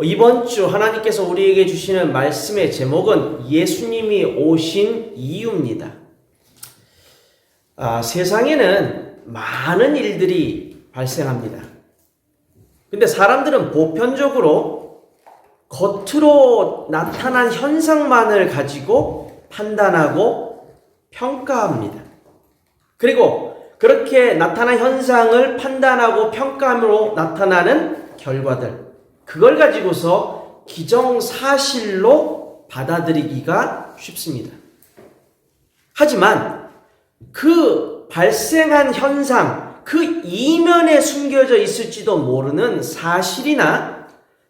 이번 주 하나님께서 우리에게 주시는 말씀의 제목은 예수님이 오신 이유입니다. 세상에는 많은 일들이 발생합니다. 근데 사람들은 보편적으로 겉으로 나타난 현상만을 가지고 판단하고 평가합니다. 그리고 그렇게 나타난 현상을 판단하고 평가함으로 나타나는 결과들, 그걸 가지고서 기정사실로 받아들이기가 쉽습니다. 하지만 그 발생한 현상, 그 이면에 숨겨져 있을지도 모르는 사실이나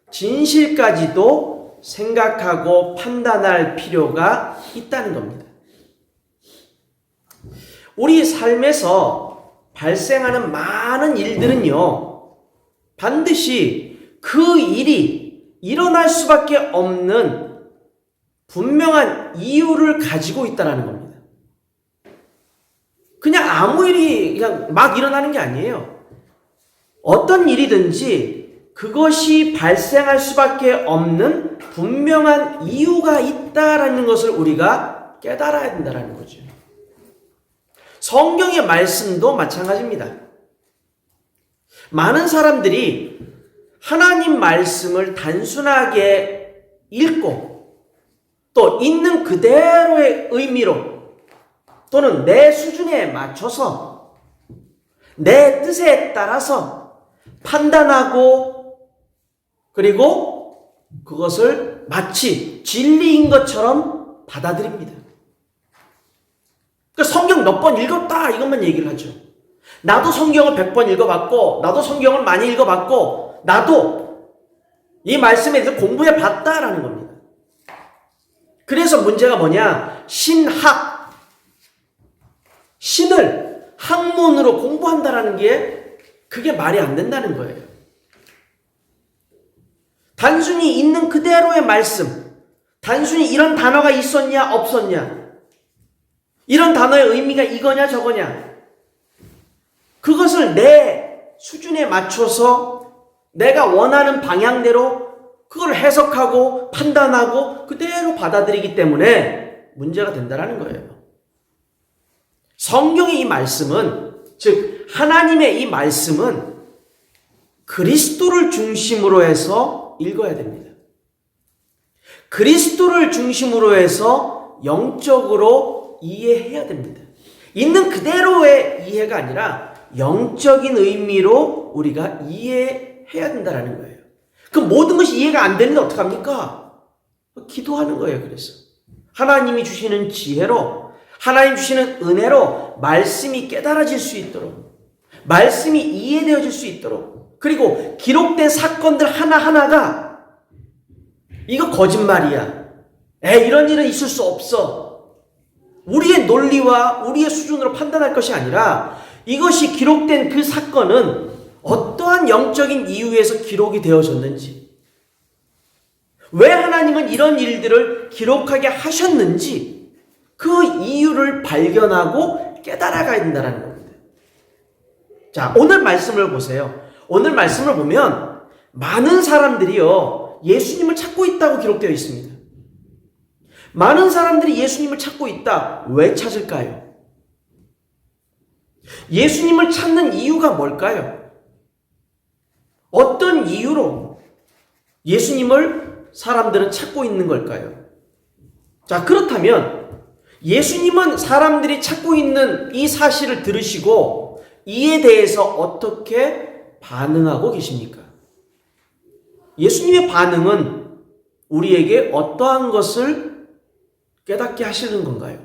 진실까지도 생각하고 판단할 필요가 있다는 겁니다. 우리 삶에서 발생하는 많은 일들은요, 반드시 그 일이 일어날 수밖에 없는 분명한 이유를 가지고 있다는 겁니다. 그냥 아무 일이 그냥 막 일어나는 게 아니에요. 어떤 일이든지 그것이 발생할 수밖에 없는 분명한 이유가 있다라는 것을 우리가 깨달아야 된다는 거죠. 성경의 말씀도 마찬가지입니다. 많은 사람들이 하나님 말씀을 단순하게 읽고 또 있는 그대로의 의미로 또는 내 수준에 맞춰서 내 뜻에 따라서 판단하고 그리고 그것을 마치 진리인 것처럼 받아들입니다. 성경 몇 번 읽었다 이것만 얘기를 하죠. 나도 성경을 100번 읽어봤고 나도 성경을 많이 읽어봤고 나도 이 말씀에 대해서 공부해 봤다라는 겁니다. 그래서 문제가 뭐냐? 신을 학문으로 공부한다라는 게 그게 말이 안 된다는 거예요. 단순히 있는 그대로의 말씀, 단순히 이런 단어가 있었냐 없었냐, 이런 단어의 의미가 이거냐 저거냐, 그것을 내 수준에 맞춰서 내가 원하는 방향대로 그걸 해석하고 판단하고 그대로 받아들이기 때문에 문제가 된다는 거예요. 성경의 이 말씀은, 즉 하나님의 이 말씀은 그리스도를 중심으로 해서 읽어야 됩니다. 그리스도를 중심으로 해서 영적으로 이해해야 됩니다. 있는 그대로의 이해가 아니라 영적인 의미로 우리가 이해해야 된다는 거예요. 그 모든 것이 이해가 안 되는데 어떡합니까? 기도하는 거예요. 그래서 하나님이 주시는 지혜로, 하나님 주시는 은혜로 말씀이 깨달아질 수 있도록, 말씀이 이해되어질 수 있도록, 그리고 기록된 사건들 하나하나가 이거 거짓말이야, 이런 일은 있을 수 없어, 우리의 논리와 우리의 수준으로 판단할 것이 아니라 이것이 기록된 그 사건은 어떠한 영적인 이유에서 기록이 되어졌는지, 왜 하나님은 이런 일들을 기록하게 하셨는지 그 이유를 발견하고 깨달아가야 된다는 겁니다. 자, 오늘 말씀을 보세요. 오늘 말씀을 보면 많은 사람들이요, 예수님을 찾고 있다고 기록되어 있습니다. 많은 사람들이 예수님을 찾고 있다. 왜 찾을까요? 예수님을 찾는 이유가 뭘까요? 어떤 이유로 예수님을 사람들은 찾고 있는 걸까요? 자, 그렇다면 예수님은 사람들이 찾고 있는 이 사실을 들으시고 이에 대해서 어떻게 반응하고 계십니까? 예수님의 반응은 우리에게 어떠한 것을 깨닫게 하시는 건가요?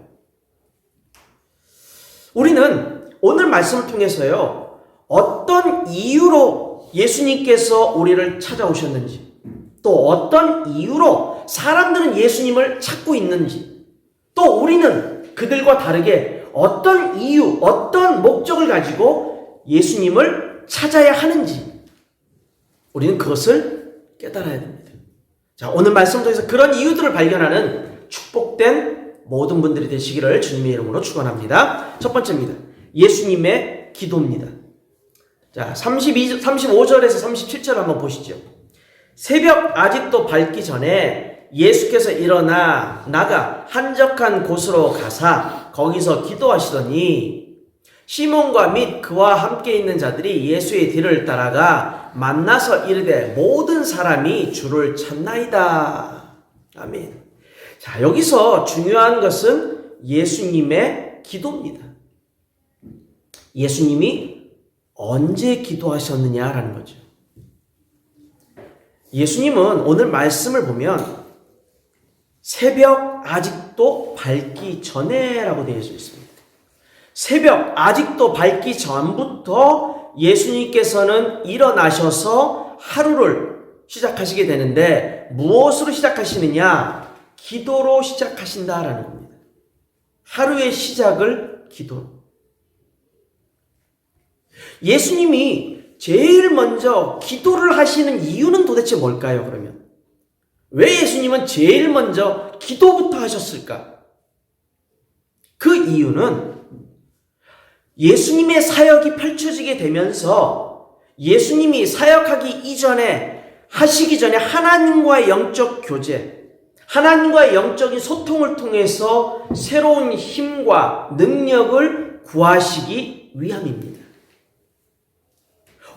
우리는 오늘 말씀을 통해서요, 어떤 이유로 예수님께서 우리를 찾아오셨는지, 또 어떤 이유로 사람들은 예수님을 찾고 있는지, 또 우리는 그들과 다르게 어떤 이유, 어떤 목적을 가지고 예수님을 찾아야 하는지, 우리는 그것을 깨달아야 됩니다. 자, 오늘 말씀을 통해서 그런 이유들을 발견하는 축복된 모든 분들이 되시기를 주님의 이름으로 축원합니다. 첫 번째입니다. 예수님의 기도입니다. 자, 35절에서 37절 한번 보시죠. 새벽 아직도 밝기 전에 예수께서 일어나 나가 한적한 곳으로 가사 거기서 기도하시더니 시몬과 및 그와 함께 있는 자들이 예수의 뒤를 따라가 만나서 이르되 모든 사람이 주를 찾나이다. 아멘. 자, 여기서 중요한 것은 예수님의 기도입니다. 예수님이 언제 기도하셨느냐라는 거죠. 예수님은 오늘 말씀을 보면 새벽 아직도 밝기 전에라고 되어 있습니다. 새벽 아직도 밝기 전부터 예수님께서는 일어나셔서 하루를 시작하시게 되는데 무엇으로 시작하시느냐? 기도로 시작하신다라는 겁니다. 하루의 시작을 기도로. 예수님이 제일 먼저 기도를 하시는 이유는 도대체 뭘까요, 그러면? 왜 예수님은 제일 먼저 기도부터 하셨을까? 그 이유는 예수님의 사역이 펼쳐지게 되면서 예수님이 사역하기 이전에 하시기 전에 하나님과의 영적 교제, 하나님과의 영적인 소통을 통해서 새로운 힘과 능력을 구하시기 위함입니다.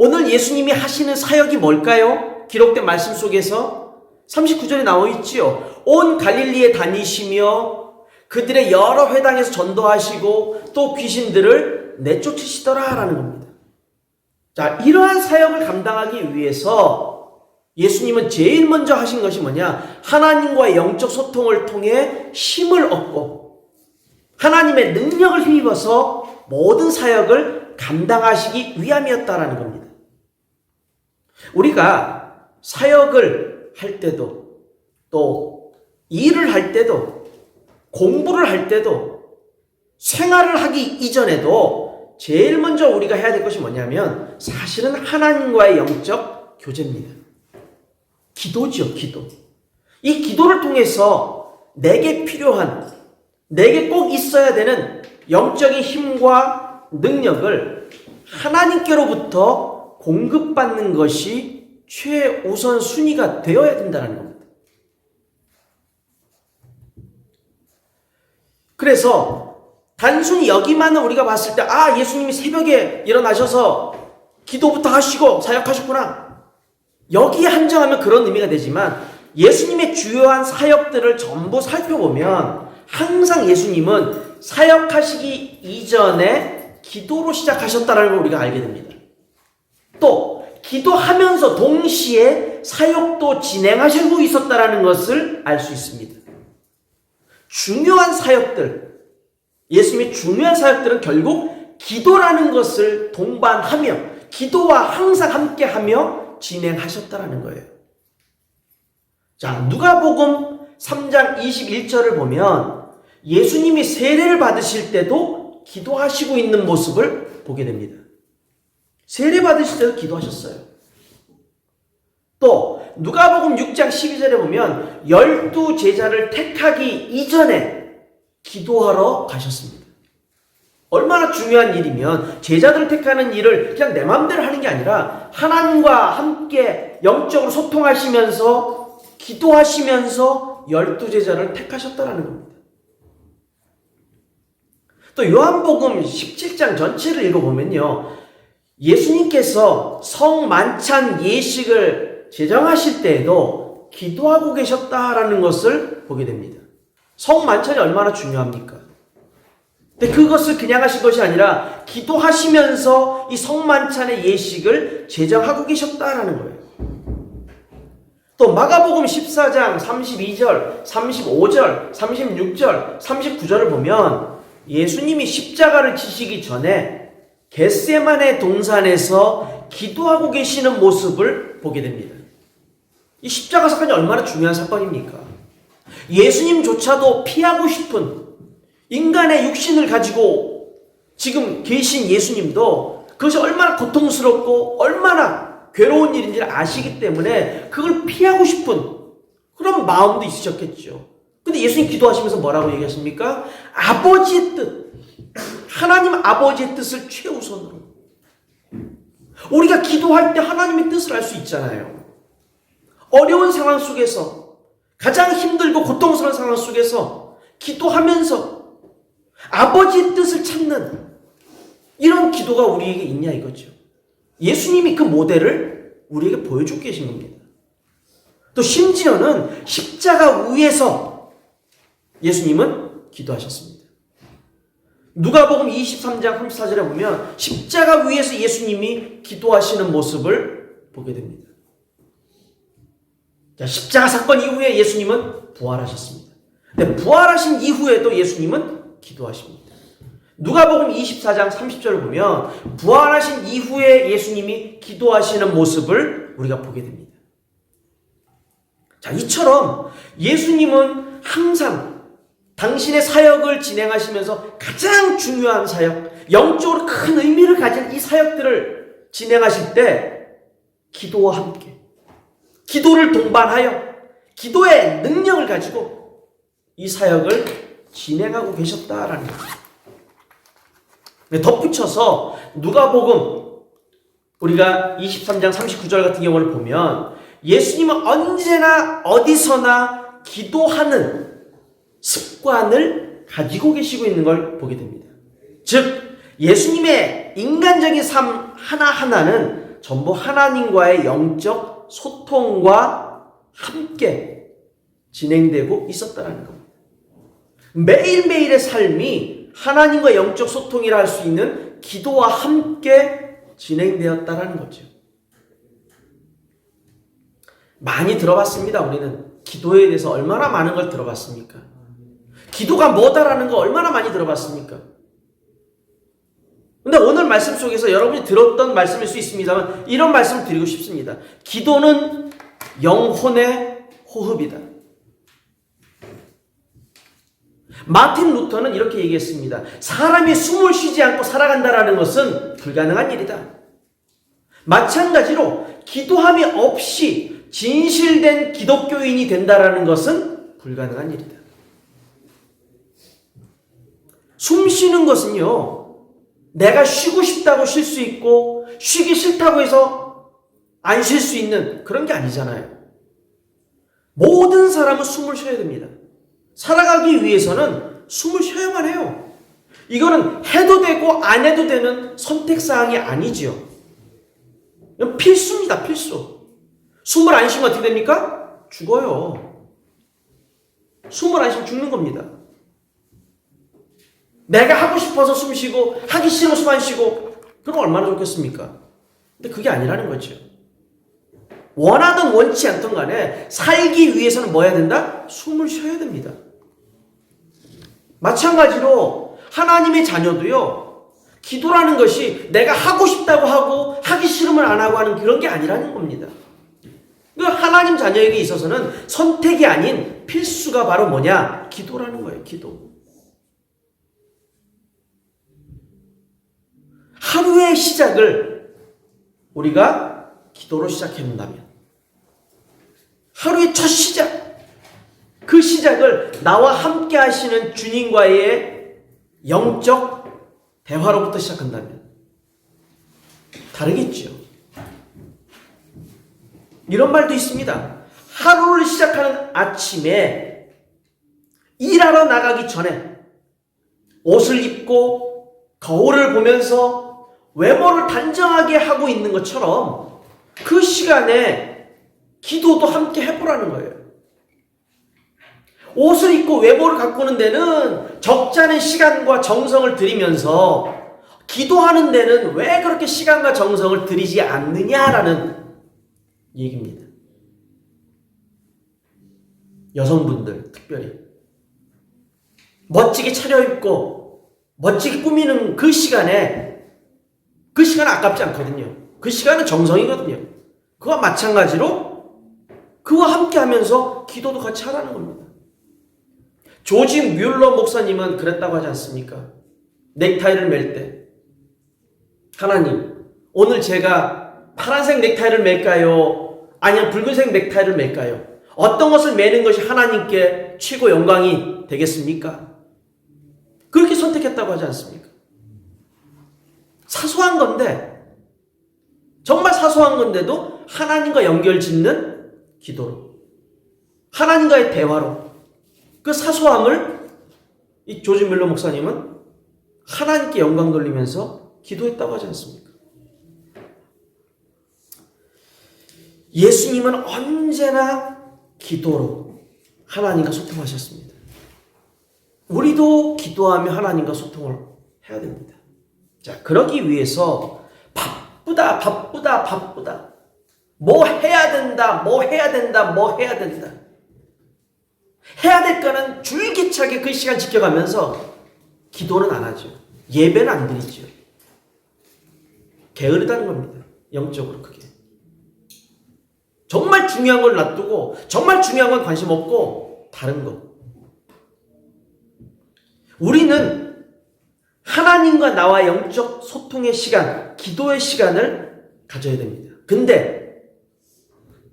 오늘 예수님이 하시는 사역이 뭘까요? 기록된 말씀 속에서 39절에 나와 있지요. 온 갈릴리에 다니시며 그들의 여러 회당에서 전도하시고 또 귀신들을 내쫓으시더라 라는 겁니다. 자, 이러한 사역을 감당하기 위해서 예수님은 제일 먼저 하신 것이 뭐냐? 하나님과의 영적 소통을 통해 힘을 얻고 하나님의 능력을 힘입어서 모든 사역을 감당하시기 위함이었다라는 겁니다. 우리가 사역을 할 때도 또 일을 할 때도 공부를 할 때도 생활을 하기 이전에도 제일 먼저 우리가 해야 될 것이 뭐냐면 사실은 하나님과의 영적 교제입니다. 기도죠, 기도. 이 기도를 통해서 내게 필요한, 내게 꼭 있어야 되는 영적인 힘과 능력을 하나님께로부터 공급받는 것이 최우선 순위가 되어야 된다는 겁니다. 그래서 단순히 여기만은 우리가 봤을 때 예수님이 새벽에 일어나셔서 기도부터 하시고 사역하셨구나. 여기에 한정하면 그런 의미가 되지만 예수님의 주요한 사역들을 전부 살펴보면 항상 예수님은 사역하시기 이전에 기도로 시작하셨다는 걸 우리가 알게 됩니다. 또 기도하면서 동시에 사역도 진행하시고 있었다는 것을 알 수 있습니다. 중요한 사역들, 예수님의 중요한 사역들은 결국 기도라는 것을 동반하며 기도와 항상 함께하며 진행하셨다는 거예요. 자, 누가복음 3장 21절을 보면 예수님이 세례를 받으실 때도 기도하시고 있는 모습을 보게 됩니다. 세례 받으실 때도 기도하셨어요. 또 누가복음 6장 12절에 보면 12 제자를 택하기 이전에 기도하러 가셨습니다. 얼마나 중요한 일이면 제자들을 택하는 일을 그냥 내 마음대로 하는 게 아니라 하나님과 함께 영적으로 소통하시면서 기도하시면서 12 제자를 택하셨다는 겁니다. 또 요한복음 17장 전체를 읽어보면요. 예수님께서 성만찬 예식을 제정하실 때에도 기도하고 계셨다라는 것을 보게 됩니다. 성만찬이 얼마나 중요합니까? 근데 그것을 그냥 하신 것이 아니라 기도하시면서 이 성만찬의 예식을 제정하고 계셨다라는 거예요. 또 마가복음 14장 32절, 35절, 36절, 39절을 보면 예수님이 십자가를 지시기 전에 겟세마네 동산에서 기도하고 계시는 모습을 보게 됩니다. 이 십자가 사건이 얼마나 중요한 사건입니까? 예수님조차도 피하고 싶은 인간의 육신을 가지고 지금 계신 예수님도 그것이 얼마나 고통스럽고 얼마나 괴로운 일인지를 아시기 때문에 그걸 피하고 싶은 그런 마음도 있으셨겠죠. 근데 예수님 기도하시면서 뭐라고 얘기하십니까? 아버지의 뜻, 하나님 아버지의 뜻을 최우선으로. 우리가 기도할 때 하나님의 뜻을 알 수 있잖아요. 어려운 상황 속에서, 가장 힘들고 고통스러운 상황 속에서 기도하면서 아버지의 뜻을 찾는 이런 기도가 우리에게 있냐 이거죠. 예수님이 그 모델을 우리에게 보여주고 계신 겁니다. 또 심지어는 십자가 위에서 예수님은 기도하셨습니다. 누가복음 23장 34절에 보면 십자가 위에서 예수님이 기도하시는 모습을 보게 됩니다. 자, 십자가 사건 이후에 예수님은 부활하셨습니다. 근데 부활하신 이후에도 예수님은 기도하십니다. 누가복음 24장 30절을 보면 부활하신 이후에 예수님이 기도하시는 모습을 우리가 보게 됩니다. 자, 이처럼 예수님은 항상 당신의 사역을 진행하시면서 가장 중요한 사역, 영적으로 큰 의미를 가진 이 사역들을 진행하실 때 기도와 함께, 기도를 동반하여 기도의 능력을 가지고 이 사역을 진행하고 계셨다라는 거죠. 덧붙여서 누가복음 우리가 23장 39절 같은 경우를 보면 예수님은 언제나 어디서나 기도하는 습관을 가지고 계시고 있는 걸 보게 됩니다. 즉 예수님의 인간적인 삶 하나하나는 전부 하나님과의 영적 소통과 함께 진행되고 있었다는 겁니다. 매일매일의 삶이 하나님과 영적 소통이라 할 수 있는 기도와 함께 진행되었다는 거죠. 많이 들어봤습니다. 우리는 기도에 대해서 얼마나 많은 걸 들어봤습니까? 기도가 뭐다라는 거 얼마나 많이 들어봤습니까? 근데 오늘 말씀 속에서 여러분이 들었던 말씀일 수 있습니다만 이런 말씀을 드리고 싶습니다. 기도는 영혼의 호흡이다. 마틴 루터는 이렇게 얘기했습니다. 사람이 숨을 쉬지 않고 살아간다는 것은 불가능한 일이다. 마찬가지로 기도함이 없이 진실된 기독교인이 된다는 것은 불가능한 일이다. 숨 쉬는 것은요, 내가 쉬고 싶다고 쉴 수 있고 쉬기 싫다고 해서 안 쉴 수 있는 그런 게 아니잖아요. 모든 사람은 숨을 쉬어야 됩니다. 살아가기 위해서는 숨을 쉬어야만 해요. 이거는 해도 되고 안 해도 되는 선택사항이 아니지요. 필수입니다. 필수. 숨을 안 쉬면 어떻게 됩니까? 죽어요. 숨을 안 쉬면 죽는 겁니다. 내가 하고 싶어서 숨 쉬고 하기 싫으면 숨 안 쉬고 그럼 얼마나 좋겠습니까? 근데 그게 아니라는 거죠. 원하든 원치 않든 간에 살기 위해서는 뭐 해야 된다? 숨을 쉬어야 됩니다. 마찬가지로 하나님의 자녀도요, 기도라는 것이 내가 하고 싶다고 하고 하기 싫으면 안 하고 하는 그런 게 아니라는 겁니다. 하나님 자녀에게 있어서는 선택이 아닌 필수가 바로 뭐냐? 기도라는 거예요. 기도. 하루의 시작을 우리가 기도로 시작해본다면 하루의 첫 시작, 그 시작을 나와 함께 하시는 주님과의 영적 대화로부터 시작한다면 다르겠죠. 이런 말도 있습니다. 하루를 시작하는 아침에 일하러 나가기 전에 옷을 입고 거울을 보면서 외모를 단정하게 하고 있는 것처럼 그 시간에 기도도 함께 해보라는 거예요. 옷을 입고 외모를 가꾸는 데는 적지 않은 시간과 정성을 들이면서 기도하는 데는 왜 그렇게 시간과 정성을 들이지 않느냐라는 얘기입니다. 여성분들 특별히 멋지게 차려입고 멋지게 꾸미는 그 시간은 아깝지 않거든요. 그 시간은 정성이거든요. 그와 마찬가지로 그와 함께 하면서 기도도 같이 하라는 겁니다. 조지 뮬러 목사님은 그랬다고 하지 않습니까? 넥타이를 맬 때 하나님, 오늘 제가 파란색 넥타이를 맬까요? 아니면 붉은색 넥타이를 맬까요? 어떤 것을 매는 것이 하나님께 최고 영광이 되겠습니까? 그렇게 선택했다고 하지 않습니까? 사소한 건데, 정말 사소한 건데도 하나님과 연결 짓는 기도로, 하나님과의 대화로. 그 사소함을 이 조지 밀러 목사님은 하나님께 영광 돌리면서 기도했다고 하지 않습니까? 예수님은 언제나 기도로 하나님과 소통하셨습니다. 우리도 기도하며 하나님과 소통을 해야 됩니다. 자, 그러기 위해서 바쁘다. 뭐 해야 된다. 해야 될 거는 줄기차게 그 시간 지켜가면서 기도는 안 하죠. 예배는 안 드리죠. 게으르다는 겁니다. 영적으로 그게. 정말 중요한 걸 놔두고 정말 중요한 건 관심 없고 다른 거. 우리는 하나님과 나와 영적 소통의 시간, 기도의 시간을 가져야 됩니다. 근데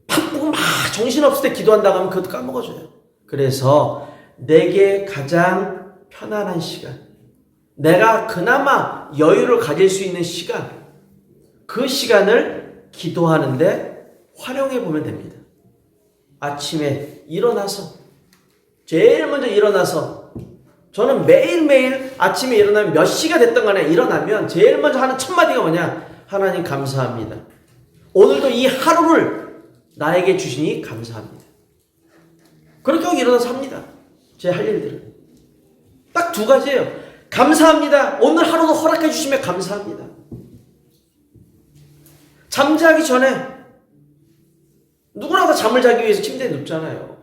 바쁘고 막 정신없을 때 기도한다고 하면 그것도 까먹어져요. 그래서 내게 가장 편안한 시간, 내가 그나마 여유를 가질 수 있는 시간, 그 시간을 기도하는데 활용해 보면 됩니다. 아침에 일어나서, 제일 먼저 일어나서, 저는 매일매일 아침에 일어나면 몇 시가 됐던 간에 일어나면 제일 먼저 하는 첫 마디가 뭐냐? 하나님 감사합니다. 오늘도 이 하루를 나에게 주시니 감사합니다. 그렇게 하고 일어나서 합니다. 제 할 일들은. 딱 두 가지예요. 감사합니다. 오늘 하루도 허락해 주시면 감사합니다. 잠자기 전에 누구나 다 잠을 자기 위해서 침대에 눕잖아요.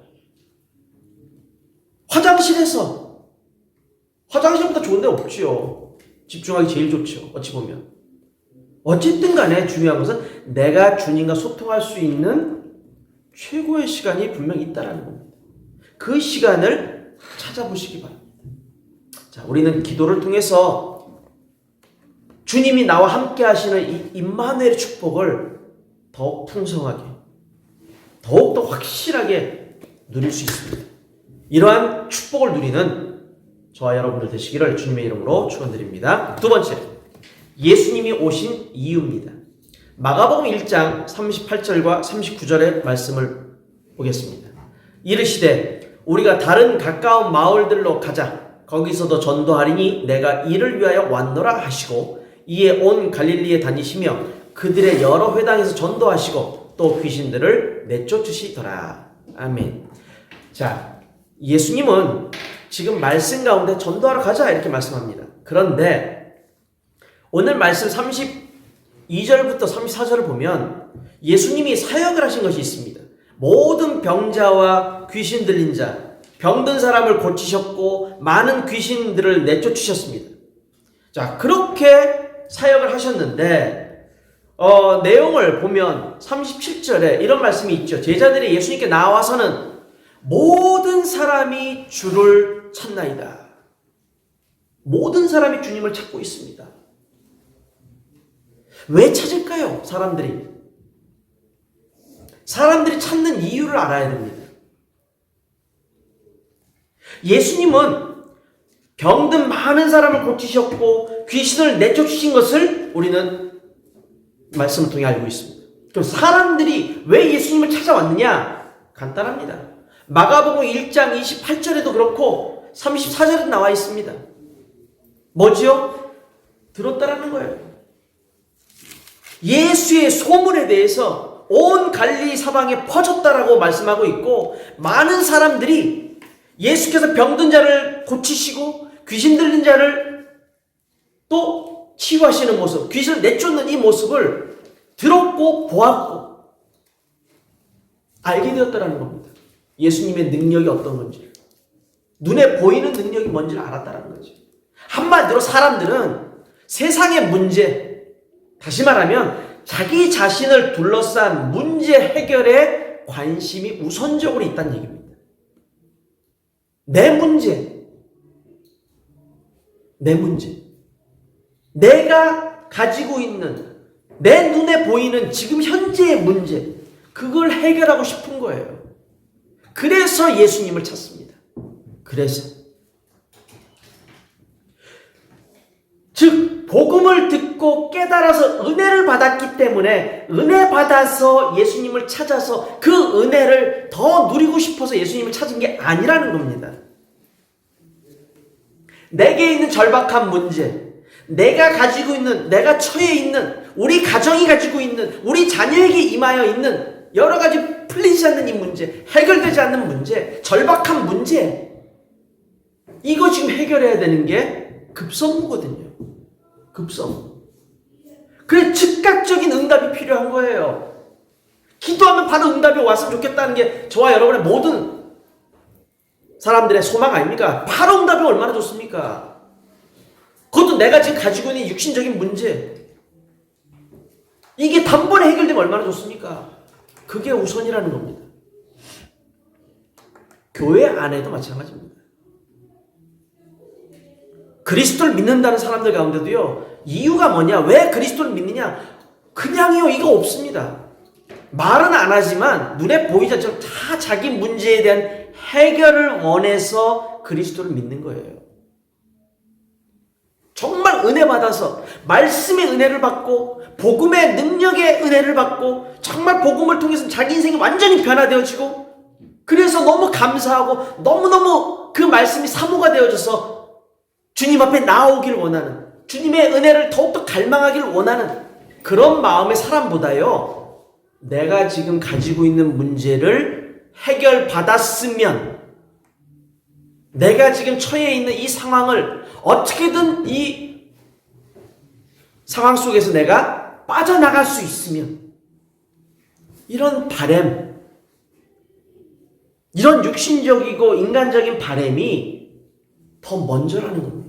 화장실보다 좋은 데 없지요. 집중하기 제일 좋죠. 어찌 보면. 어쨌든 간에 중요한 것은 내가 주님과 소통할 수 있는 최고의 시간이 분명히 있다는 겁니다. 그 시간을 찾아보시기 바랍니다. 자, 우리는 기도를 통해서 주님이 나와 함께 하시는 이 임마누엘의 축복을 더욱 풍성하게, 더욱더 확실하게 누릴 수 있습니다. 이러한 축복을 누리는 저와 여러분들 되시기를 주님의 이름으로 축원드립니다. 두 번째, 예수님이 오신 이유입니다. 마가복음 1장 38절과 39절의 말씀을 보겠습니다. 이르시되 우리가 다른 가까운 마을들로 가자. 거기서도 전도하리니 내가 이를 위하여 왔노라 하시고 이에 온 갈릴리에 다니시며 그들의 여러 회당에서 전도하시고 또 귀신들을 내쫓으시더라. 아멘. 자, 예수님은 지금 말씀 가운데 전도하러 가자 이렇게 말씀합니다. 그런데 오늘 말씀 32절부터 34절을 보면 예수님이 사역을 하신 것이 있습니다. 모든 병자와 귀신 들린 자, 병든 사람을 고치셨고 많은 귀신들을 내쫓으셨습니다. 자, 그렇게 사역을 하셨는데 내용을 보면 37절에 이런 말씀이 있죠. 제자들이 예수님께 나와서는 모든 사람이 주를 찾나이다. 모든 사람이 주님을 찾고 있습니다. 왜 찾을까요? 사람들이 찾는 이유를 알아야 됩니다. 예수님은 병든 많은 사람을 고치셨고 귀신을 내쫓으신 것을 우리는 말씀을 통해 알고 있습니다. 그럼 사람들이 왜 예수님을 찾아왔느냐? 간단합니다. 마가복음 1장 28절에도 그렇고 34절에도 나와 있습니다. 뭐지요? 들었다라는 거예요. 예수의 소문에 대해서 온 갈릴리 사방에 퍼졌다라고 말씀하고 있고 많은 사람들이 예수께서 병든 자를 고치시고 귀신 들린 자를 또 치유하시는 모습, 귀신을 내쫓는 이 모습을 들었고 보았고 알게 되었다는 겁니다. 예수님의 능력이 어떤 건지, 눈에 보이는 능력이 뭔지를 알았다는 거죠. 한마디로 사람들은 세상의 문제, 다시 말하면 자기 자신을 둘러싼 문제 해결에 관심이 우선적으로 있다는 얘기입니다. 내 문제, 내가 가지고 있는 내 눈에 보이는 지금 현재의 문제, 그걸 해결하고 싶은 거예요. 그래서 예수님을 찾습니다. 그래서 즉 복음을 듣고 듣고 깨달아서 은혜를 받았기 때문에 은혜 받아서 예수님을 찾아서 그 은혜를 더 누리고 싶어서 예수님을 찾은 게 아니라는 겁니다. 내게 있는 절박한 문제, 내가 가지고 있는, 내가 처해 있는, 우리 가정이 가지고 있는, 우리 자녀에게 임하여 있는 여러 가지 풀리지 않는 이 문제, 해결되지 않는 문제, 절박한 문제, 이거 지금 해결해야 되는 게 급선무거든요. 급선무. 그래 즉각적인 응답이 필요한 거예요. 기도하면 바로 응답이 왔으면 좋겠다는 게 저와 여러분의 모든 사람들의 소망 아닙니까? 바로 응답이 얼마나 좋습니까? 그것도 내가 지금 가지고 있는 육신적인 문제, 이게 단번에 해결되면 얼마나 좋습니까? 그게 우선이라는 겁니다. 교회 안에도 마찬가지입니다. 그리스도를 믿는다는 사람들 가운데도요, 이유가 뭐냐? 왜 그리스도를 믿느냐? 그냥요, 이거 없습니다. 말은 안 하지만 눈에 보이지 않지만 다 자기 문제에 대한 해결을 원해서 그리스도를 믿는 거예요. 정말 은혜 받아서 말씀의 은혜를 받고 복음의 능력의 은혜를 받고 정말 복음을 통해서 자기 인생이 완전히 변화되어지고, 그래서 너무 감사하고 너무너무 그 말씀이 사모가 되어져서 주님 앞에 나오길 원하는, 주님의 은혜를 더욱더 갈망하길 원하는 그런 마음의 사람보다요, 내가 지금 가지고 있는 문제를 해결받았으면, 내가 지금 처해 있는 이 상황을 어떻게든 이 상황 속에서 내가 빠져나갈 수 있으면, 이런 바램, 이런 육신적이고 인간적인 바램이 더 먼저라는 겁니다.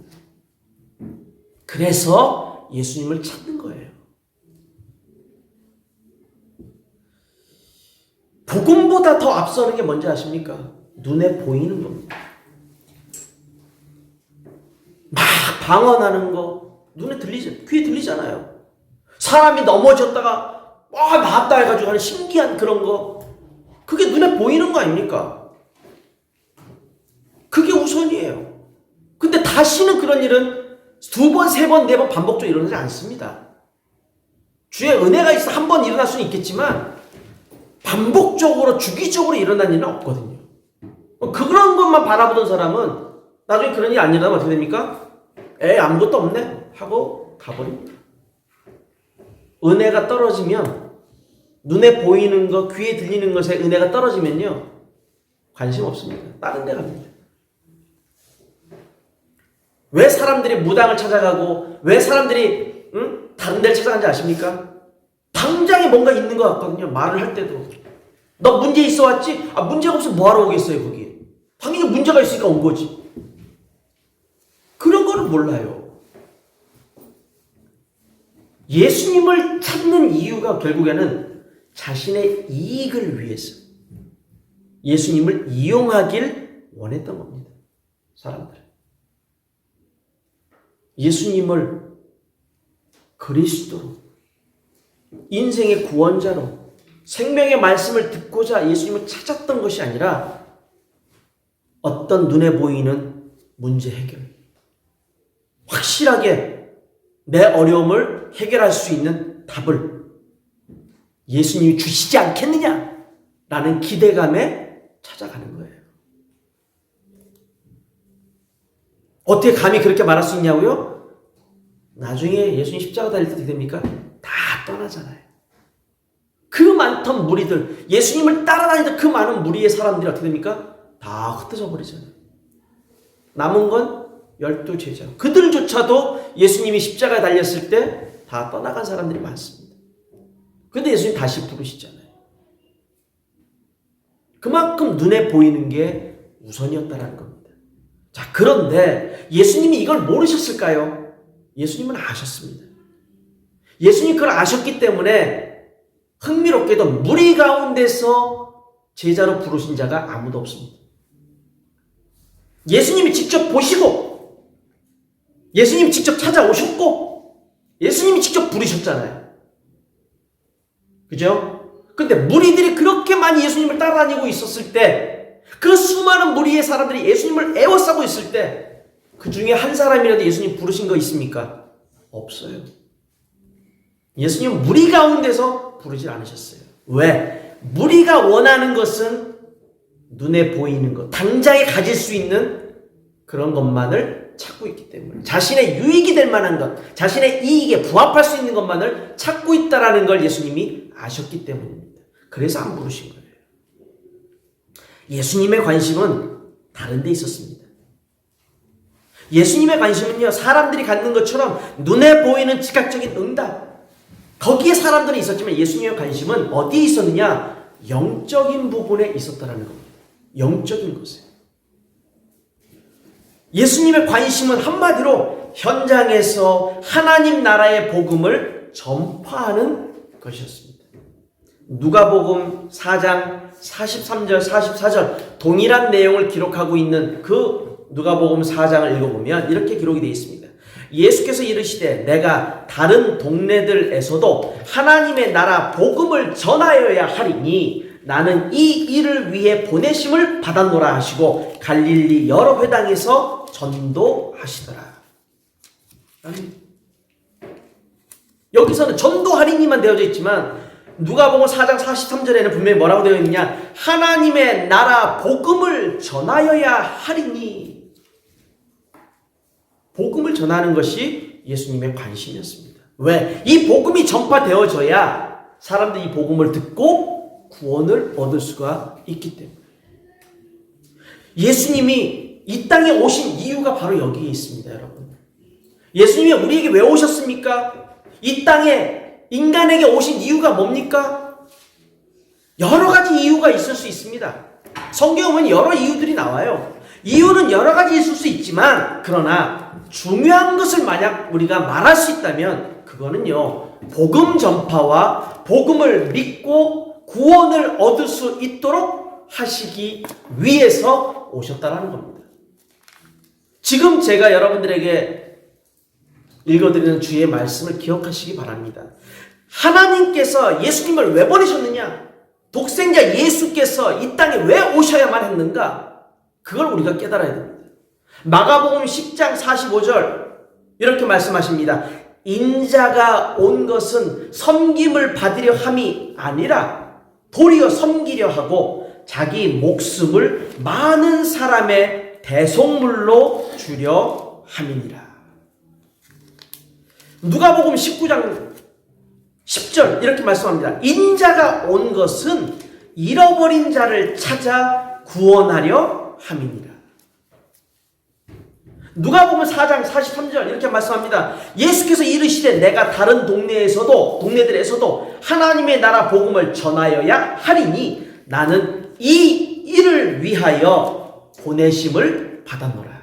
그래서 예수님을 찾는 거예요. 복음보다 더 앞서는 게 뭔지 아십니까? 눈에 보이는 겁니다. 막 방언하는 거 눈에 들리지, 귀에 들리잖아요. 사람이 넘어졌다가 나았다 해가지고 하는 신기한 그런 거, 그게 눈에 보이는 거 아닙니까? 그게 우선이에요. 근데 다시는 그런 일은 두 번, 세 번, 네 번 반복적으로 일어나지 않습니다. 주의 은혜가 있어 한 번 일어날 수는 있겠지만 반복적으로 주기적으로 일어난 일은 없거든요. 그런 것만 바라보던 사람은 나중에 그런 일이 안 일어나면 어떻게 됩니까? 아무것도 없네 하고 가버립니다. 은혜가 떨어지면, 눈에 보이는 것, 귀에 들리는 것에 은혜가 떨어지면요, 관심 없습니다. 다른 데 갑니다. 왜 사람들이 무당을 찾아가고 왜 사람들이 다른 데를 찾아가는지 아십니까? 당장에 뭔가 있는 것 같거든요. 말을 할 때도. 너 문제 있어 왔지? 문제가 없으면 뭐하러 오겠어요 거기에. 당연히 문제가 있으니까 온 거지. 그런 거를 몰라요. 예수님을 찾는 이유가 결국에는 자신의 이익을 위해서 예수님을 이용하길 원했던 겁니다. 사람들은. 예수님을 그리스도로, 인생의 구원자로, 생명의 말씀을 듣고자 예수님을 찾았던 것이 아니라 어떤 눈에 보이는 문제 해결, 확실하게 내 어려움을 해결할 수 있는 답을 예수님이 주시지 않겠느냐라는 기대감에 찾아가는 거예요. 어떻게 감히 그렇게 말할 수 있냐고요? 나중에 예수님 십자가 달릴 때 어떻게 됩니까? 다 떠나잖아요. 그 많던 무리들, 예수님을 따라다니던 그 많은 무리의 사람들이 어떻게 됩니까? 다 흩어져 버리잖아요. 남은 건 12제자. 그들조차도 예수님이 십자가에 달렸을 때 다 떠나간 사람들이 많습니다. 그런데 예수님 다시 부르시잖아요. 그만큼 눈에 보이는 게 우선이었다는 겁니다. 자, 그런데 예수님이 이걸 모르셨을까요? 예수님은 아셨습니다. 예수님이 그걸 아셨기 때문에 흥미롭게도 무리 가운데서 제자로 부르신 자가 아무도 없습니다. 예수님이 직접 보시고, 예수님이 직접 찾아오셨고, 예수님이 직접 부르셨잖아요. 그죠? 근데 무리들이 그렇게 많이 예수님을 따라다니고 있었을 때, 그 수많은 무리의 사람들이 예수님을 애워싸고 있을 때, 그 중에 한 사람이라도 예수님 부르신 거 있습니까? 없어요. 예수님은 무리 가운데서 부르질 않으셨어요. 왜? 무리가 원하는 것은 눈에 보이는 것, 당장에 가질 수 있는 그런 것만을 찾고 있기 때문에, 자신의 유익이 될 만한 것, 자신의 이익에 부합할 수 있는 것만을 찾고 있다라는 걸 예수님이 아셨기 때문입니다. 그래서 안 부르신 거예요. 예수님의 관심은 다른 데 있었습니다. 예수님의 관심은요, 사람들이 갖는 것처럼 눈에 보이는 즉각적인 응답, 거기에 사람들이 있었지만 예수님의 관심은 어디에 있었느냐? 영적인 부분에 있었다는 겁니다. 영적인 것에. 예수님의 관심은 한마디로 현장에서 하나님 나라의 복음을 전파하는 것이었습니다. 누가복음 4장 43절, 44절 동일한 내용을 기록하고 있는 그 누가복음 4장을 읽어보면 이렇게 기록이 되어 있습니다. 예수께서 이르시되 내가 다른 동네들에서도 하나님의 나라 복음을 전하여야 하리니 나는 이 일을 위해 보내심을 받았노라 하시고 갈릴리 여러 회당에서 전도하시더라. 여기서는 전도하리니만 되어져 있지만 누가복음 4장 43절에는 분명히 뭐라고 되어 있느냐? 하나님의 나라 복음을 전하여야 하리니. 복음을 전하는 것이 예수님의 관심이었습니다. 왜? 이 복음이 전파되어져야 사람들이 이 복음을 듣고 구원을 얻을 수가 있기 때문에. 예수님이 이 땅에 오신 이유가 바로 여기에 있습니다, 여러분. 예수님이 우리에게 왜 오셨습니까? 이 땅에 인간에게 오신 이유가 뭡니까? 여러 가지 이유가 있을 수 있습니다. 성경에 보면 여러 이유들이 나와요. 이유는 여러 가지 있을 수 있지만 그러나 중요한 것을 만약 우리가 말할 수 있다면 그거는요, 복음 전파와 복음을 믿고 구원을 얻을 수 있도록 하시기 위해서 오셨다는 겁니다. 지금 제가 여러분들에게 읽어드리는 주의 말씀을 기억하시기 바랍니다. 하나님께서 예수님을 왜 보내셨느냐? 독생자 예수께서 이 땅에 왜 오셔야만 했는가? 그걸 우리가 깨달아야 됩니다. 마가복음 10장 45절 이렇게 말씀하십니다. 인자가 온 것은 섬김을 받으려 함이 아니라 도리어 섬기려 하고 자기 목숨을 많은 사람의 대속물로 주려 함이니라. 누가복음 19장 10절 이렇게 말씀합니다. 인자가 온 것은 잃어버린 자를 찾아 구원하려 함이니라. 누가복음 4장 43절 이렇게 말씀합니다. 예수께서 이르시되 내가 다른 동네들에서도 하나님의 나라 복음을 전하여야 하리니 나는 이 일을 위하여 보내심을 받았노라.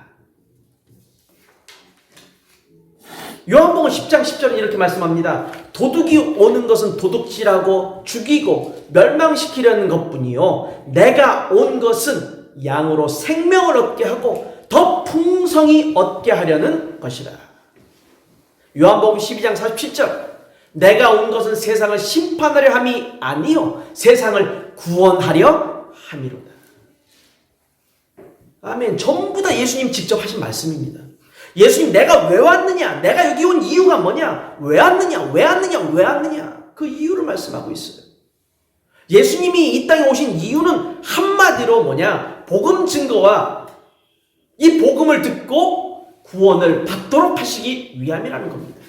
요한복음 10장 10절은 이렇게 말씀합니다. 도둑이 오는 것은 도둑질하고 죽이고 멸망시키려는 것뿐이요 내가 온 것은 양으로 생명을 얻게 하고 더 풍성히 얻게 하려는 것이라. 요한복음 12장 47절 내가 온 것은 세상을 심판하려 함이 아니요 세상을 구원하려 함이로다. 아멘. 전부 다 예수님 직접 하신 말씀입니다. 예수님 내가 왜 왔느냐? 내가 여기 온 이유가 뭐냐? 왜 왔느냐? 왜 왔느냐? 왜 왔느냐? 그 이유를 말씀하고 있어요. 예수님이 이 땅에 오신 이유는 한마디로 뭐냐? 복음 증거와 이 복음을 듣고 구원을 받도록 하시기 위함이라는 겁니다.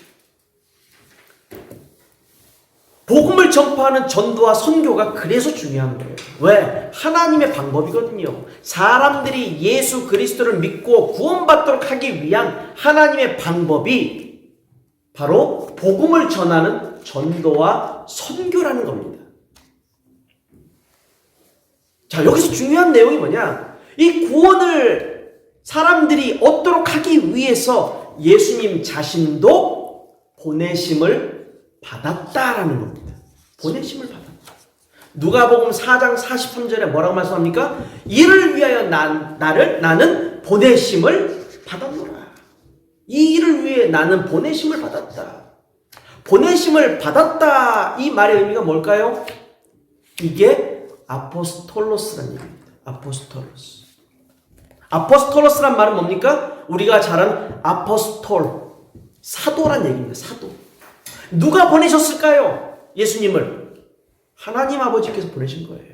복음을 전파하는 전도와 선교가 그래서 중요한 거예요. 왜? 하나님의 방법이거든요. 사람들이 예수 그리스도를 믿고 구원받도록 하기 위한 하나님의 방법이 바로 복음을 전하는 전도와 선교라는 겁니다. 자, 여기서 중요한 내용이 뭐냐? 이 구원을 사람들이 얻도록 하기 위해서 예수님 자신도 보내심을 받았다라는 겁니다. 보내심을 받았다. 누가복음 4장 43절에 뭐라고 말씀합니까? 이를 위하여 나는 보내심을 받았노라. 이 일을 위해 나는 보내심을 받았다. 보내심을 받았다. 이 말의 의미가 뭘까요? 이게 아포스톨로스라는 얘기입니다. 아포스톨로스. 아포스톨로스란 말은 뭡니까? 우리가 잘 아는 아포스톨, 사도란 얘기입니다. 사도. 누가 보내셨을까요? 예수님을 하나님 아버지께서 보내신 거예요.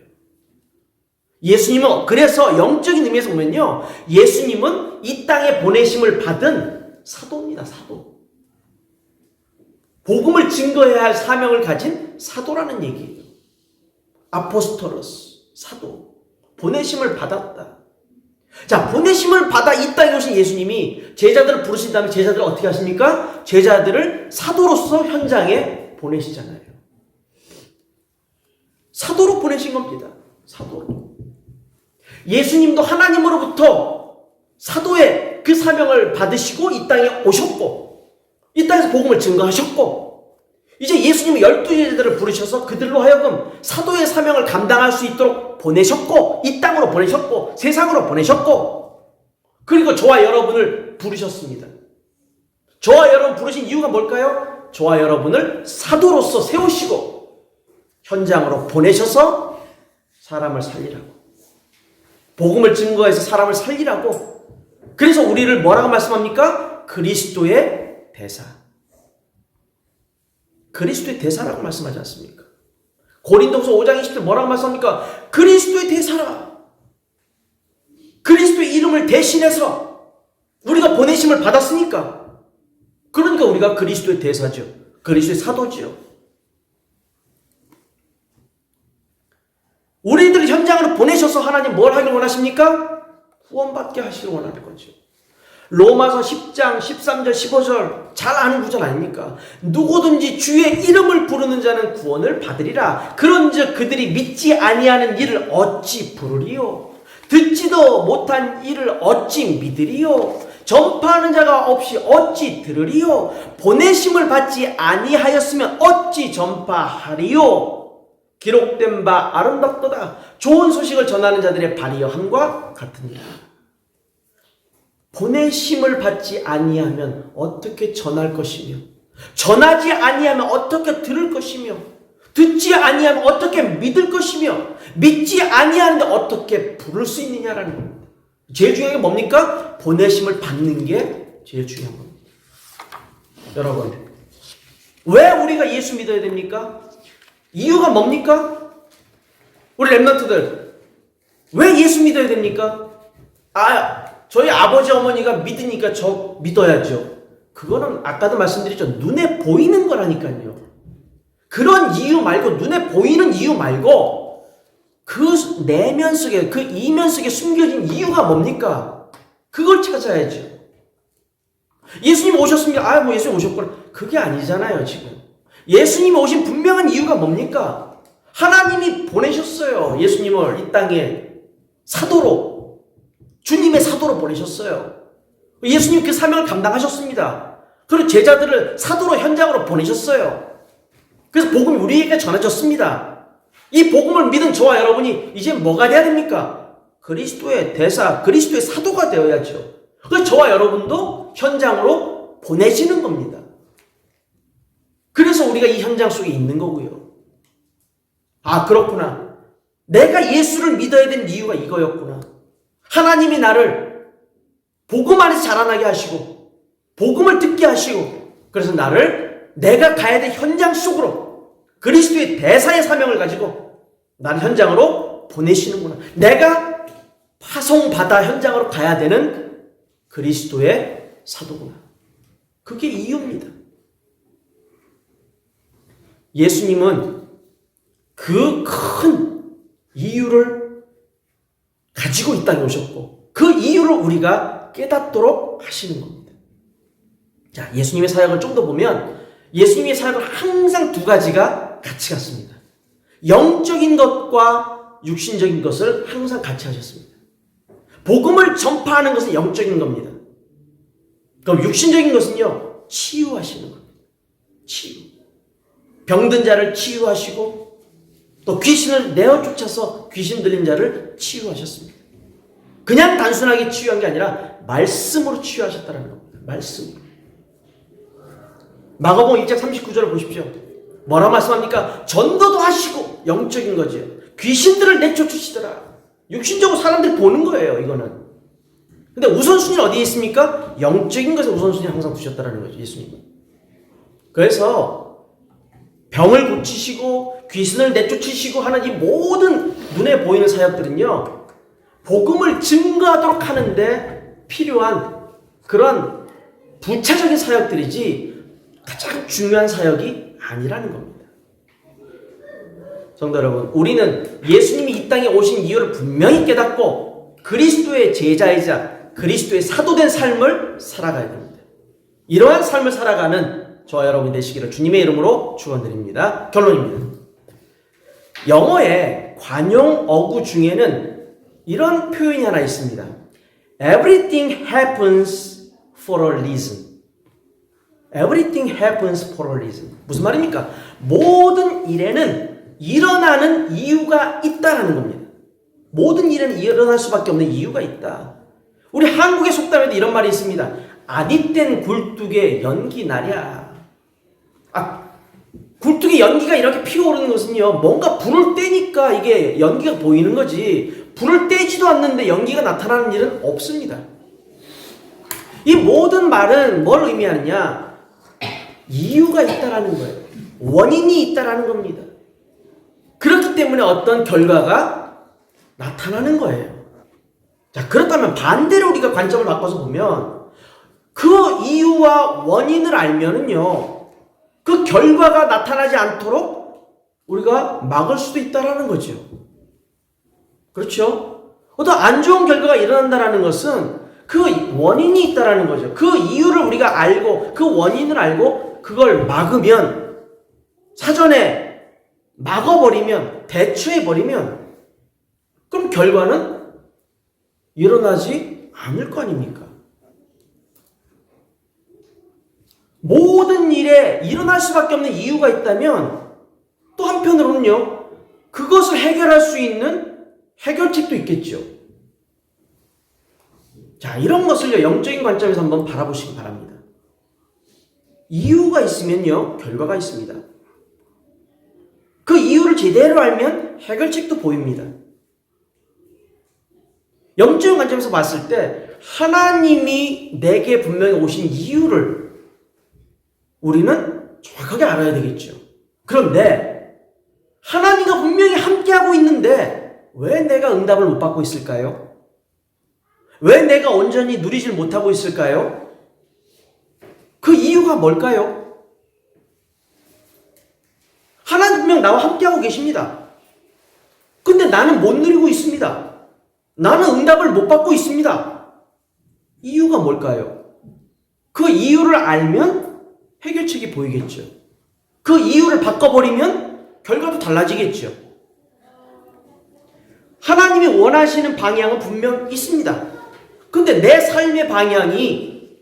예수님은 그래서 영적인 의미에서 보면요, 예수님은 이 땅에 보내심을 받은 사도입니다. 사도. 복음을 증거해야 할 사명을 가진 사도라는 얘기예요. 아포스토로스, 사도. 보내심을 받았다. 자, 보내심을 받아 이 땅에 오신 예수님이 제자들을 부르신 다음에 제자들을 어떻게 하십니까? 제자들을 사도로서 현장에 보내시잖아요. 사도로 보내신 겁니다. 사도로. 예수님도 하나님으로부터 사도의 그 사명을 받으시고 이 땅에 오셨고, 이 땅에서 복음을 증거하셨고, 이제 예수님은 12제자들을 부르셔서 그들로 하여금 사도의 사명을 감당할 수 있도록 보내셨고, 이 땅으로 보내셨고, 세상으로 보내셨고, 그리고 저와 여러분을 부르셨습니다. 저와 여러분 부르신 이유가 뭘까요? 저와 여러분을 사도로서 세우시고 현장으로 보내셔서 사람을 살리라고, 복음을 증거해서 사람을 살리라고. 그래서 우리를 뭐라고 말씀합니까? 그리스도의 대사. 그리스도의 대사라고 말씀하지 않습니까? 고린도후서 5장 20절 뭐라고 말씀합니까? 그리스도의 대사라. 그리스도의 이름을 대신해서 우리가 보내심을 받았으니까, 그러니까 우리가 그리스도의 대사죠. 그리스도의 사도죠. 우리들 현장으로 보내셔서 하나님 뭘 하길 원하십니까? 구원받게 하시길 원하는 거죠. 로마서 10장 13절 15절 잘 아는 구절 아닙니까? 누구든지 주의 이름을 부르는 자는 구원을 받으리라. 그런즉 그들이 믿지 아니하는 이를 어찌 부르리요? 듣지도 못한 이를 어찌 믿으리요? 전파하는 자가 없이 어찌 들으리요? 보내심을 받지 아니하였으면 어찌 전파하리요? 기록된 바 아름답도다. 좋은 소식을 전하는 자들의 발이여함과 같으니라. 보내심을 받지 아니하면 어떻게 전할 것이며, 전하지 아니하면 어떻게 들을 것이며, 듣지 아니하면 어떻게 믿을 것이며, 믿지 아니하는데 어떻게 부를 수 있느냐라는 겁니다. 제일 중요한 게 뭡니까? 보내심을 받는 게 제일 중요한 겁니다. 여러분, 왜 우리가 예수 믿어야 됩니까? 이유가 뭡니까? 우리 랩런트들 왜 예수 믿어야 됩니까? 저희 아버지 어머니가 믿으니까 저 믿어야죠. 그거는 아까도 말씀드렸죠. 눈에 보이는 거라니까요. 그런 이유 말고, 눈에 보이는 이유 말고, 그 내면 속에, 그 이면 속에 숨겨진 이유가 뭡니까? 그걸 찾아야죠. 예수님 오셨습니다. 뭐 예수님 오셨구나. 그게 아니잖아요, 지금. 예수님이 오신 분명한 이유가 뭡니까? 하나님이 보내셨어요. 예수님을 이 땅에 사도로, 주님의 사도로 보내셨어요. 예수님 그 사명을 감당하셨습니다. 그리고 제자들을 사도로 현장으로 보내셨어요. 그래서 복음이 우리에게 전해졌습니다. 이 복음을 믿은 저와 여러분이 이제 뭐가 돼야 됩니까? 그리스도의 대사, 그리스도의 사도가 되어야죠. 그래서 저와 여러분도 현장으로 보내지는 겁니다. 그래서 우리가 이 현장 속에 있는 거고요. 그렇구나. 내가 예수를 믿어야 되는 이유가 이거였구나. 하나님이 나를 복음 안에서 자라나게 하시고, 복음을 듣게 하시고, 그래서 나를 내가 가야 될 현장 속으로 그리스도의 대사의 사명을 가지고 나를 현장으로 보내시는구나. 내가 파송받아 현장으로 가야 되는 그리스도의 사도구나. 그게 이유입니다. 예수님은 그 큰 이유를 가지고 이 땅에 오셨고, 그 이유를 우리가 깨닫도록 하시는 겁니다. 자, 예수님의 사역을 좀 더 보면 예수님의 사역은 항상 두 가지가 같이 갔습니다. 영적인 것과 육신적인 것을 항상 같이 하셨습니다. 복음을 전파하는 것은 영적인 겁니다. 그럼 육신적인 것은요, 치유하시는 겁니다. 치유. 병든 자를 치유하시고, 또 귀신을 내어 쫓아서 귀신 들린 자를 치유하셨습니다. 그냥 단순하게 치유한 게 아니라 말씀으로 치유하셨다는 겁니다. 말씀으로. 마가복음 1장 39절을 보십시오. 뭐라 말씀합니까? 전도도 하시고, 영적인 거죠. 귀신들을 내쫓으시더라. 육신적으로 사람들이 보는 거예요, 이거는. 근데 우선순위는 어디에 있습니까? 영적인 것에 우선순위를 항상 두셨다는 거죠, 예수님은. 그래서 병을 고치시고 귀신을 내쫓으시고 하는 이 모든 눈에 보이는 사역들은요, 복음을 증거하도록 하는데 필요한 그런 부차적인 사역들이지 가장 중요한 사역이 아니라는 겁니다. 성도 여러분, 우리는 예수님이 이 땅에 오신 이유를 분명히 깨닫고 그리스도의 제자이자 그리스도의 사도된 삶을 살아가야 됩니다. 이러한 삶을 살아가는 저와 여러분이 되시기를 주님의 이름으로 축원드립니다. 결론입니다. 영어의 관용 어구 중에는 이런 표현이 하나 있습니다. Everything happens for a reason. Everything happens for a reason. 무슨 말입니까? 모든 일에는 일어나는 이유가 있다라는 겁니다. 모든 일에는 일어날 수밖에 없는 이유가 있다. 우리 한국의 속담에도 이런 말이 있습니다. 아디땐 굴뚝에 연기 나랴. 굴뚝에 연기가 이렇게 피어오르는 것은요, 뭔가 불을 떼니까 이게 연기가 보이는 거지, 불을 떼지도 않는데 연기가 나타나는 일은 없습니다. 이 모든 말은 뭘 의미하느냐? 이유가 있다라는 거예요. 원인이 있다라는 겁니다. 그렇기 때문에 어떤 결과가 나타나는 거예요. 자, 그렇다면 반대로 우리가 관점을 바꿔서 보면 그 이유와 원인을 알면은요, 그 결과가 나타나지 않도록 우리가 막을 수도 있다라는 거죠. 그렇죠? 어떤 안 좋은 결과가 일어난다라는 것은 그 원인이 있다라는 거죠. 그 이유를 우리가 알고 그 원인을 알고 그걸 막으면, 사전에 막아버리면, 대처해버리면, 그럼 결과는 일어나지 않을 거 아닙니까? 모든 일에 일어날 수밖에 없는 이유가 있다면 또 한편으로는요, 그것을 해결할 수 있는 해결책도 있겠죠. 자, 이런 것을요, 영적인 관점에서 한번 바라보시기 바랍니다. 이유가 있으면요, 결과가 있습니다. 그 이유를 제대로 알면 해결책도 보입니다. 영적인 관점에서 봤을 때 하나님이 내게 분명히 오신 이유를 우리는 정확하게 알아야 되겠죠. 그런데 하나님과 분명히 함께하고 있는데 왜 내가 응답을 못 받고 있을까요? 왜 내가 온전히 누리질 못하고 있을까요? 그 이유가 뭘까요? 하나님 분명 나와 함께하고 계십니다. 근데 나는 못 누리고 있습니다. 나는 응답을 못 받고 있습니다. 이유가 뭘까요? 그 이유를 알면 해결책이 보이겠죠. 그 이유를 바꿔버리면 결과도 달라지겠죠. 하나님이 원하시는 방향은 분명 있습니다. 근데 내 삶의 방향이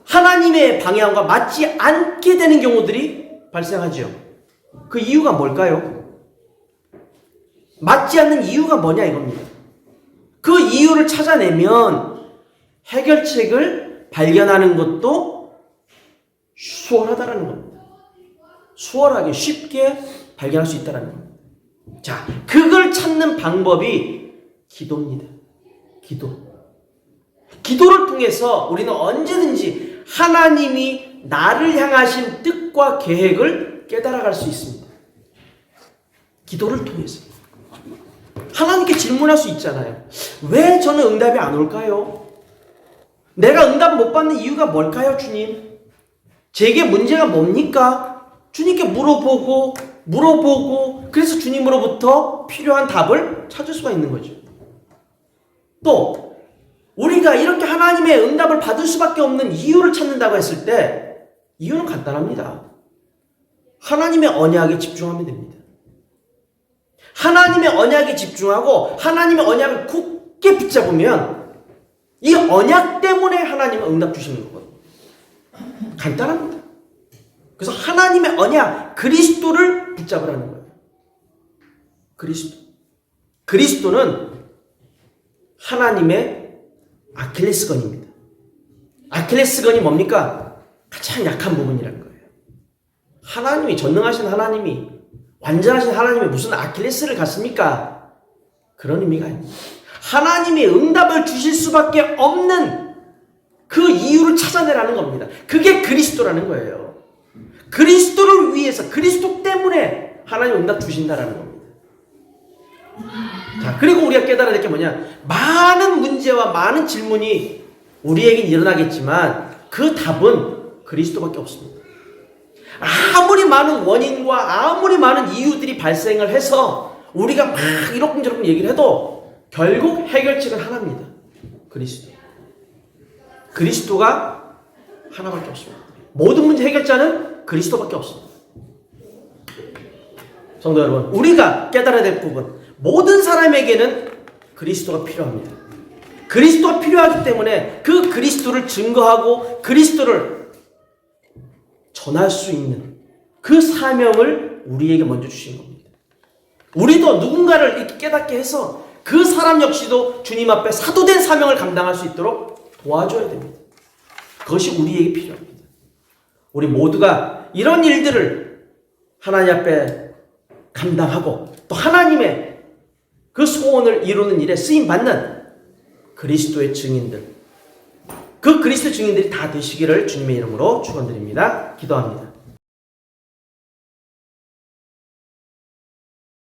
하나님의 방향과 맞지 않게 되는 경우들이 발생하죠. 그 이유가 뭘까요? 맞지 않는 이유가 뭐냐 이겁니다. 그 이유를 찾아내면 해결책을 발견하는 것도 수월하다는 겁니다. 수월하게 쉽게 발견할 수 있다는 겁니다. 자, 그걸 찾는 방법이 기도입니다. 기도를 통해서 우리는 언제든지 하나님이 나를 향하신 뜻과 계획을 깨달아갈 수 있습니다. 기도를 통해서. 하나님께 질문할 수 있잖아요. 왜 저는 응답이 안 올까요? 내가 응답 못 받는 이유가 뭘까요, 주님? 제게 문제가 뭡니까? 주님께 물어보고 그래서 주님으로부터 필요한 답을 찾을 수가 있는 거죠. 또 우리가 이렇게 하나님의 응답을 받을 수밖에 없는 이유를 찾는다고 했을 때 이유는 간단합니다. 하나님의 언약에 집중하면 됩니다. 하나님의 언약에 집중하고 하나님의 언약을 굳게 붙잡으면 이 언약 때문에 하나님은 응답 주시는 거거든요. 간단합니다. 그래서 하나님의 언약, 그리스도를 붙잡으라는 거예요. 그리스도는 하나님의 아킬레스건입니다. 아킬레스건이 뭡니까? 가장 약한 부분이라는 거예요. 하나님이, 전능하신 하나님이, 완전하신 하나님이 무슨 아킬레스를 갖습니까? 그런 의미가 아닙니다. 하나님이 응답을 주실 수밖에 없는 그 이유를 찾아내라는 겁니다. 그게 그리스도라는 거예요. 그리스도를 위해서, 그리스도 때문에 하나님 응답 주신다라는 겁니다. 자, 그리고 우리가 깨달아야 될 게 뭐냐? 많은 문제와 많은 질문이 우리에겐 일어나겠지만 그 답은 그리스도밖에 없습니다. 아무리 많은 원인과 아무리 많은 이유들이 발생을 해서 우리가 막 이러쿵저러쿵 얘기를 해도 결국 해결책은 하나입니다. 그리스도. 그리스도가 하나밖에 없습니다. 모든 문제 해결자는 그리스도밖에 없습니다. 성도 여러분, 우리가 깨달아야 될 부분, 모든 사람에게는 그리스도가 필요합니다. 그리스도가 필요하기 때문에 그 그리스도를 증거하고 그리스도를 전할 수 있는 그 사명을 우리에게 먼저 주신 겁니다. 우리도 누군가를 이렇게 깨닫게 해서 그 사람 역시도 주님 앞에 사도된 사명을 감당할 수 있도록 도와줘야 됩니다. 그것이 우리에게 필요합니다. 우리 모두가 이런 일들을 하나님 앞에 감당하고 또 하나님의 그 소원을 이루는 일에 쓰임받는 그리스도의 증인들, 그 그리스도의 증인들이 다 되시기를 주님의 이름으로 축원드립니다. 기도합니다.